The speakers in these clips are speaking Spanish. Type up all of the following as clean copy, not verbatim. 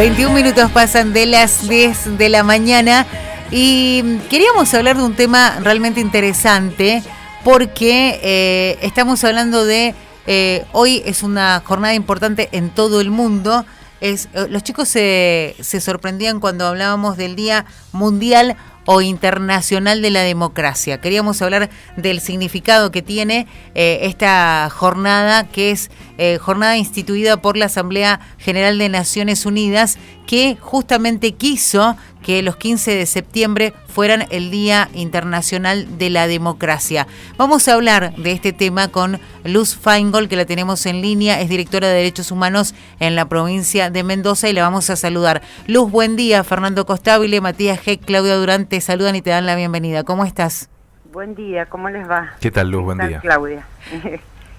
21 minutos pasan de las 10 de la mañana y queríamos hablar de un tema realmente interesante porque estamos hablando de, hoy es una jornada importante en todo el mundo. Los chicos se sorprendían cuando hablábamos del Día Mundial o Internacional de la Democracia. Queríamos hablar del significado que tiene esta jornada, que es jornada instituida por la Asamblea General de Naciones Unidas, que justamente quiso que los 15 de septiembre fueran el Día Internacional de la Democracia. Vamos a hablar de este tema con Luz Feingold, que la tenemos en línea, es directora de Derechos Humanos en la provincia de Mendoza, y la vamos a saludar. Luz, buen día. Fernando Costabile, Matías Heck, Claudia Durán te saludan y te dan la bienvenida. ¿Cómo estás? Buen día, ¿cómo les va? ¿Qué tal, Luz? Buen día. Claudia.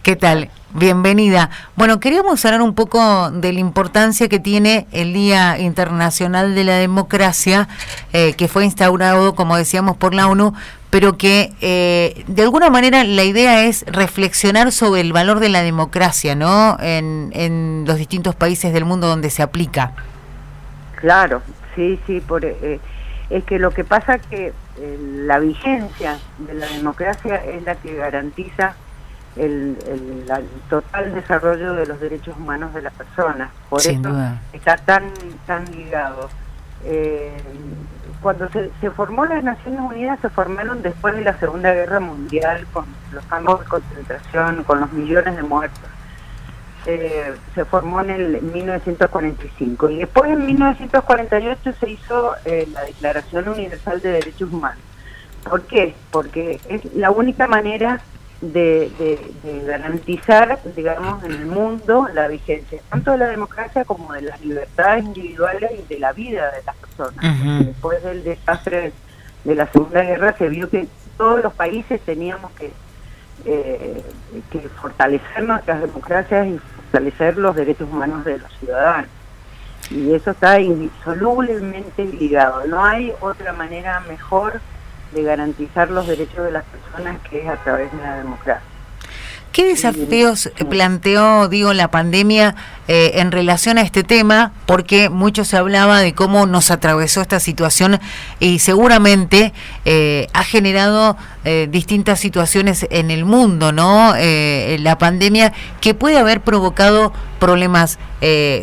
¿Qué tal? Bienvenida. Bueno, queríamos hablar un poco de la importancia que tiene el Día Internacional de la Democracia, que fue instaurado, como decíamos, por la ONU, pero que de alguna manera la idea es reflexionar sobre el valor de la democracia, ¿no? En los distintos países del mundo donde se aplica. Claro, sí, es que lo que pasa es que la vigencia de la democracia es la que garantiza el total desarrollo de los derechos humanos de las personas. Por Sin eso duda. está tan ligado. Cuando se formó las Naciones Unidas, se formaron después de la Segunda Guerra Mundial, con los campos de concentración, con los millones de muertos. Se formó en el 1945 y después en 1948 se hizo la Declaración Universal de Derechos Humanos. ¿Por qué? Porque es la única manera de garantizar, digamos, en el mundo la vigencia tanto de la democracia como de las libertades individuales y de la vida de las personas. Uh-huh. Después del desastre de la Segunda Guerra se vio que todos los países teníamos que fortalecer nuestras democracias y fortalecer los derechos humanos de los ciudadanos. Y eso está indisolublemente ligado. No hay otra manera mejor de garantizar los derechos de las personas que es a través de la democracia. ¿Qué desafíos planteó, la pandemia en relación a este tema? Porque mucho se hablaba de cómo nos atravesó esta situación y seguramente ha generado distintas situaciones en el mundo, ¿no? La pandemia que puede haber provocado problemas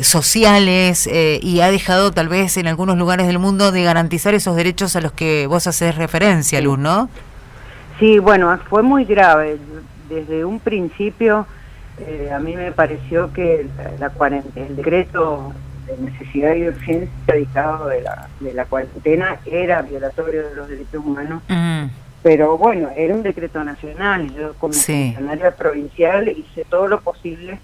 sociales y ha dejado tal vez en algunos lugares del mundo de garantizar esos derechos a los que vos haces referencia, Luz, ¿no? Sí, bueno, fue muy grave. Desde un principio a mí me pareció que el decreto de necesidad y urgencia dictado de la cuarentena era violatorio de los derechos humanos, pero bueno, era un decreto nacional y yo como funcionaria provincial hice todo lo posible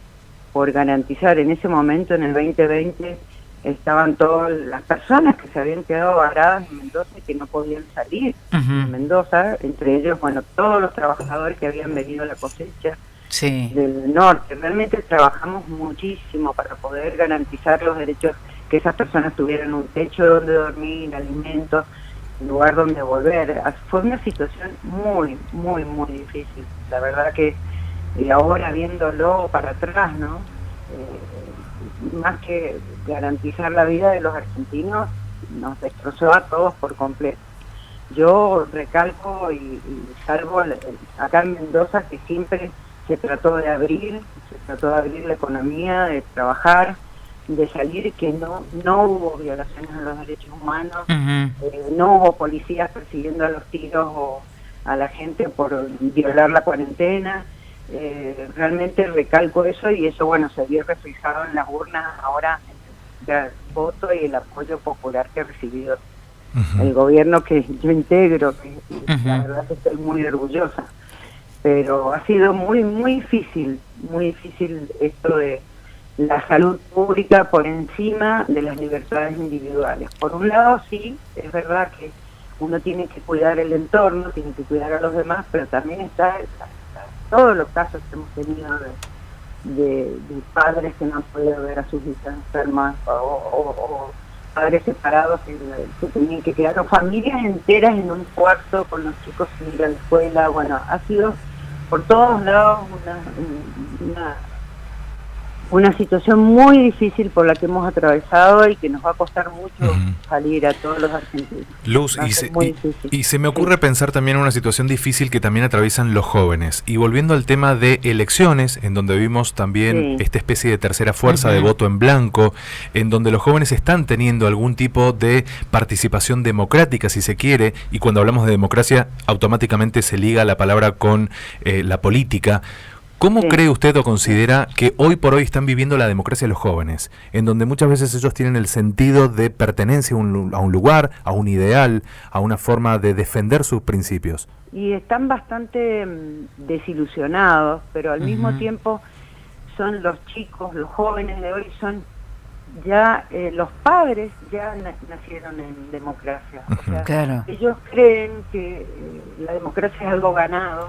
por garantizar. En ese momento, en el 2020, estaban todas las personas que se habían quedado varadas en Mendoza y que no podían salir de Mendoza, entre ellos, bueno, todos los trabajadores que habían venido a la cosecha del norte. Realmente trabajamos muchísimo para poder garantizar los derechos, que esas personas tuvieran un techo donde dormir, alimentos, un lugar donde volver. Fue una situación muy, muy, muy difícil. La verdad que ahora viéndolo para atrás, ¿no? Más que garantizar la vida de los argentinos, nos destrozó a todos por completo. Yo recalco y salvo acá en Mendoza que siempre se trató de abrir la economía, de trabajar, de salir, que no hubo violaciones a los derechos humanos, no hubo policías persiguiendo a los tiros o a la gente por violar la cuarentena. Realmente recalco eso y eso, bueno, se vio reflejado en las urnas ahora, el voto y el apoyo popular que ha recibido el gobierno que yo integro, que la verdad que estoy muy orgullosa, pero ha sido muy difícil esto de la salud pública por encima de las libertades individuales. Por un lado sí, es verdad que uno tiene que cuidar el entorno, tiene que cuidar a los demás, pero también está todos los casos que hemos tenido de padres que no han podido ver a sus hijas enfermas o padres separados que se tenían que quedar, o familias enteras en un cuarto con los chicos sin ir a la escuela. Bueno, ha sido por todos lados una situación muy difícil por la que hemos atravesado y que nos va a costar mucho salir a todos los argentinos. Luz, y se me ocurre pensar también en una situación difícil que también atraviesan los jóvenes. Y volviendo al tema de elecciones, en donde vimos también esta especie de tercera fuerza de voto en blanco, en donde los jóvenes están teniendo algún tipo de participación democrática, si se quiere, y cuando hablamos de democracia, automáticamente se liga la palabra con la política. ¿Cómo cree usted o considera que hoy por hoy están viviendo la democracia los jóvenes? En donde muchas veces ellos tienen el sentido de pertenencia a un lugar, a un ideal, a una forma de defender sus principios. Y están bastante desilusionados, pero al mismo tiempo son los chicos, los jóvenes de hoy son ya, los padres ya nacieron en democracia. O sea, ellos creen que la democracia es algo ganado,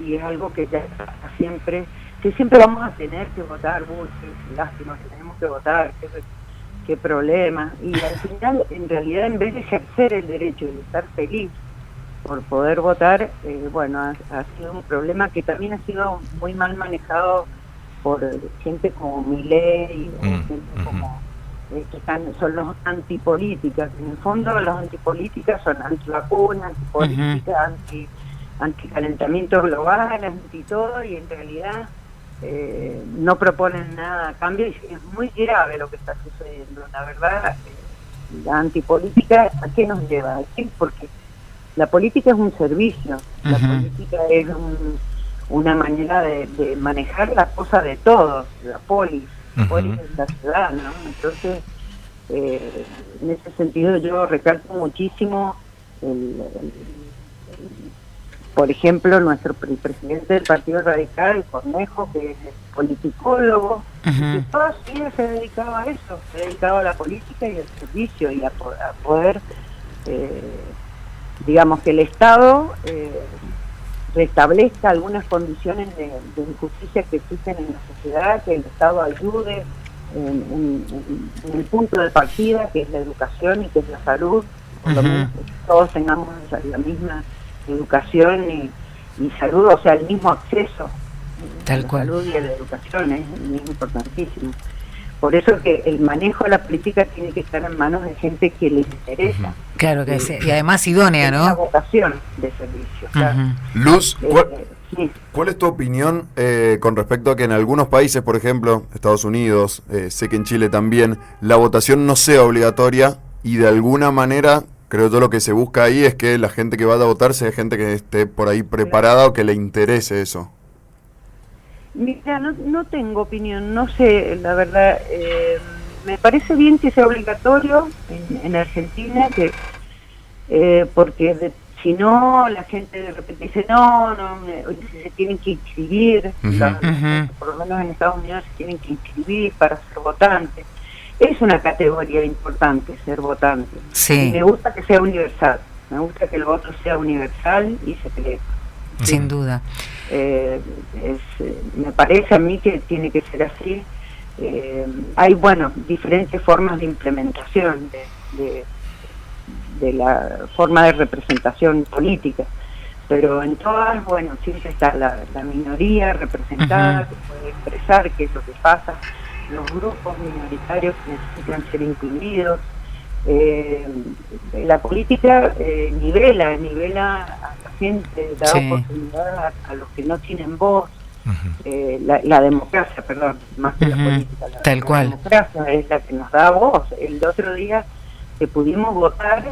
y es algo que ya siempre vamos a tener que votar, qué lástima que tenemos que votar, qué problema, y al final, en realidad, en vez de ejercer el derecho y estar feliz por poder votar, bueno, ha sido un problema que también ha sido muy mal manejado por gente como Milei, gente como que son los antipolíticas. En el fondo, los antipolíticas son antivacunas, antipolíticas, anticalentamiento global, anti todo, y en realidad no proponen nada a cambio, y es muy grave lo que está sucediendo. La verdad, la antipolítica, ¿a qué nos lleva? Porque la política es un servicio, la política es una manera de manejar la cosa de todos, la polis es la ciudad, ¿no? Entonces, en ese sentido yo recalco muchísimo por ejemplo, el presidente del Partido Radical, Cornejo, que es politicólogo, que toda su vida se dedicaba a eso, se dedicaba a la política y al servicio, y a poder, digamos, que el Estado restablezca algunas condiciones de injusticia que existen en la sociedad, que el Estado ayude en el punto de partida, que es la educación y que es la salud, por lo menos que todos tengamos la misma educación y salud, o sea, el mismo acceso a la salud y a la educación es importantísimo. Por eso que el manejo de la política tiene que estar en manos de gente que les interesa. Claro que sí, y además idónea, ¿no? Una vocación de servicio. Claro. Luz, ¿cuál es tu opinión con respecto a que en algunos países, por ejemplo, Estados Unidos, sé que en Chile también, la votación no sea obligatoria y de alguna manera... Creo que lo que se busca ahí es que la gente que vaya a votar sea gente que esté por ahí preparada o que le interese eso. Mira, no tengo opinión, no sé, la verdad. Me parece bien que sea obligatorio en Argentina, porque si no, la gente de repente dice, se tienen que inscribir, por lo menos en Estados Unidos se tienen que inscribir para ser votantes. Es una categoría importante ser votante. Sí. Me gusta que sea universal. Me gusta que el voto sea universal y secreto. Sin duda. Me parece a mí que tiene que ser así. Hay, diferentes formas de implementación de la forma de representación política. Pero en todas, siempre está la minoría representada, que puede expresar qué es lo que pasa. Los grupos minoritarios que necesitan ser incluidos. La política nivela a la gente, da oportunidad a los que no tienen voz. La democracia, perdón, más que la política. La democracia es la que nos da voz. El otro día que pudimos votar,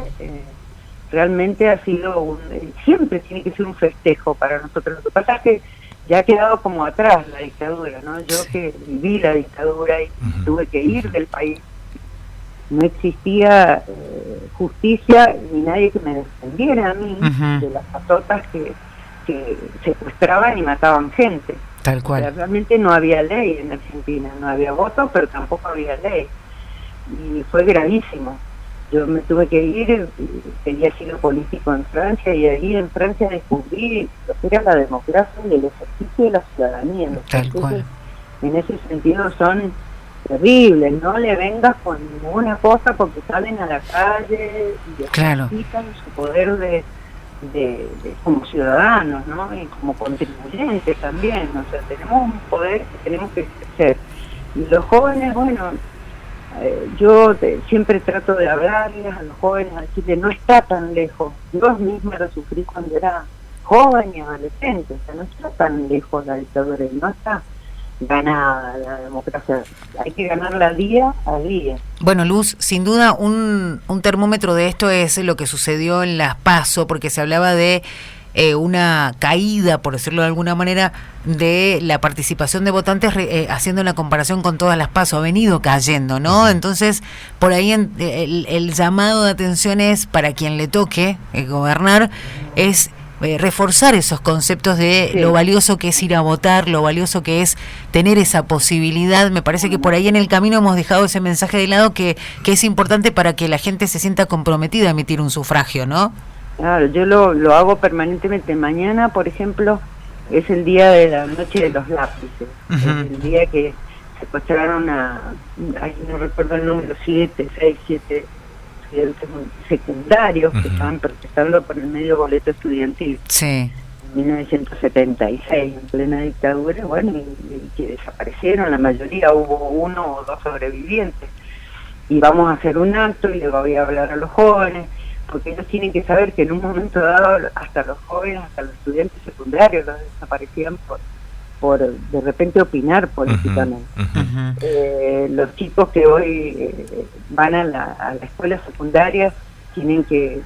realmente ha sido siempre tiene que ser un festejo para nosotros. Lo que pasa es que ya ha quedado como atrás la dictadura, ¿no? Yo que viví la dictadura y tuve que ir del país, no existía justicia ni nadie que me defendiera a mí de las patotas que secuestraban y mataban gente. Tal cual. O sea, realmente no había ley en Argentina, no había voto, pero tampoco había ley. Y fue gravísimo. Yo me tuve que ir, tenía asilo político en Francia, y ahí en Francia descubrí lo que era la democracia y el ejercicio de la ciudadanía. Entonces, en ese sentido son terribles, no le vengas con ninguna cosa porque salen a la calle y ejercitan su poder de como ciudadanos, ¿no? Y como contribuyentes también, o sea, tenemos un poder que tenemos que ejercer. Y los jóvenes, bueno, yo siempre trato de hablarles a los jóvenes, decirles, no está tan lejos. Yo misma lo sufrí cuando era joven y adolescente, o sea, no está tan lejos la dictadura, no está ganada la democracia, hay que ganarla día a día. Bueno, Luz, sin duda un termómetro de esto es lo que sucedió en las PASO, porque se hablaba de una caída, por decirlo de alguna manera, de la participación de votantes, haciendo una comparación con todas las PASO, ha venido cayendo, ¿no? Entonces, por ahí el llamado de atención es, para quien le toque gobernar, es reforzar esos conceptos de lo valioso que es ir a votar, lo valioso que es tener esa posibilidad. Me parece que por ahí en el camino hemos dejado ese mensaje de lado que es importante para que la gente se sienta comprometida a emitir un sufragio, ¿no? Claro, yo lo hago permanentemente. Mañana, por ejemplo, es el día de la noche de los lápices. Es el día que secuestraron no recuerdo el número, 7 estudiantes secundarios que estaban protestando por el medio boleto estudiantil. Sí. En 1976, en plena dictadura, bueno, y que desaparecieron, la mayoría, hubo 1 o 2 sobrevivientes. Y vamos a hacer un acto y le voy a hablar a los jóvenes, porque ellos tienen que saber que en un momento dado hasta los jóvenes, hasta los estudiantes secundarios los desaparecían por de repente opinar políticamente. Los chicos que hoy van a la escuela secundaria tienen que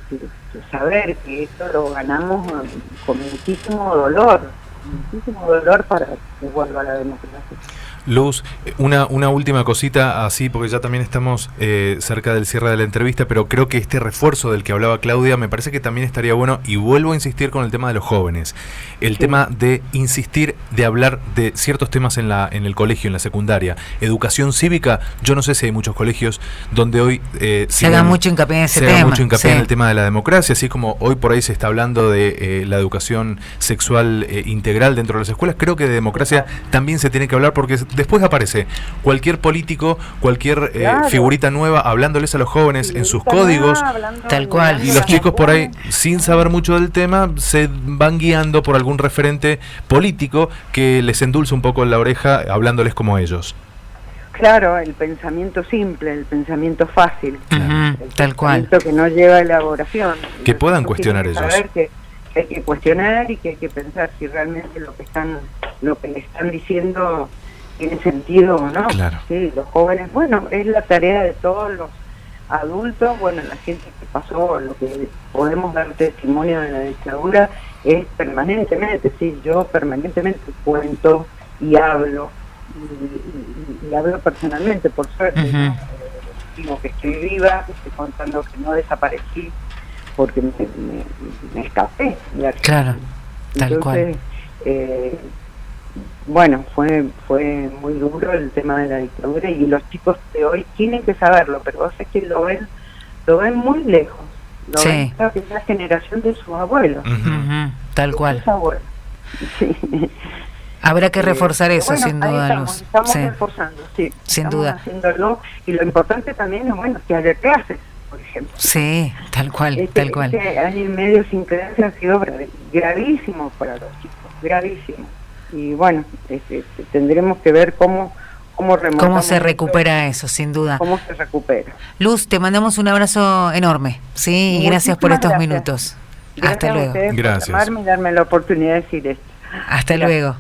saber que esto lo ganamos con muchísimo dolor para que vuelva la democracia. Luz, una última cosita así, porque ya también estamos cerca del cierre de la entrevista, pero creo que este refuerzo del que hablaba Claudia me parece que también estaría bueno, y vuelvo a insistir con el tema de los jóvenes, el tema de insistir, de hablar de ciertos temas en el colegio, en la secundaria, educación cívica. Yo no sé si hay muchos colegios donde hoy se haga mucho hincapié en ese tema. Se haga mucho hincapié en el tema de la democracia, así como hoy por ahí se está hablando de la educación sexual integral dentro de las escuelas. Creo que de democracia también se tiene que hablar, porque después aparece cualquier político, cualquier figurita nueva hablándoles a los jóvenes en sus códigos, tal cual. Y los chicos por ahí, sin saber mucho del tema, se van guiando por algún referente político que les endulza un poco la oreja hablándoles como ellos. Claro, el pensamiento simple, el pensamiento fácil, tal cual, que no lleva elaboración. Que puedan cuestionar ellos. Saber que hay que cuestionar y que hay que pensar si realmente lo que le están diciendo tiene sentido o no. Claro. Sí, los jóvenes, bueno, es la tarea de todos los adultos, bueno, la gente que pasó, lo que podemos dar testimonio de la dictadura es permanentemente, sí, yo permanentemente cuento y hablo, y hablo personalmente, por suerte, ¿no? Digo que estoy viva, que estoy contando que no desaparecí, porque me escapé. Claro, tal Entonces, cual. Bueno, fue muy duro el tema de la dictadura, y los chicos de hoy tienen que saberlo, pero vos sabés que lo ven muy lejos, lo ven que es la generación de sus abuelos. Tal cual. Sus abuelos. Sí. Habrá que reforzar eso, bueno, sin duda, Luz. Estamos reforzando, sí. Sin duda. Haciéndolo, y lo importante también es, bueno, que haya clases, por ejemplo. Sí, tal cual, tal cual. Este año y medio sin clases ha sido gravísimo para los chicos, gravísimo. Y bueno, tendremos que ver cómo se recupera eso, sin duda. Cómo se recupera. Luz, te mandamos un abrazo enorme, ¿sí? Y gracias por estos minutos. Gracias. Hasta luego. Gracias. Por llamarme y darme la oportunidad de decir esto. Hasta luego.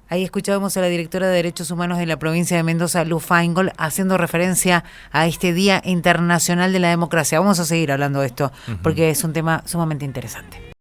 Ahí escuchábamos a la directora de Derechos Humanos de la provincia de Mendoza, Luz Feingold, haciendo referencia a este Día Internacional de la Democracia. Vamos a seguir hablando de esto, porque es un tema sumamente interesante.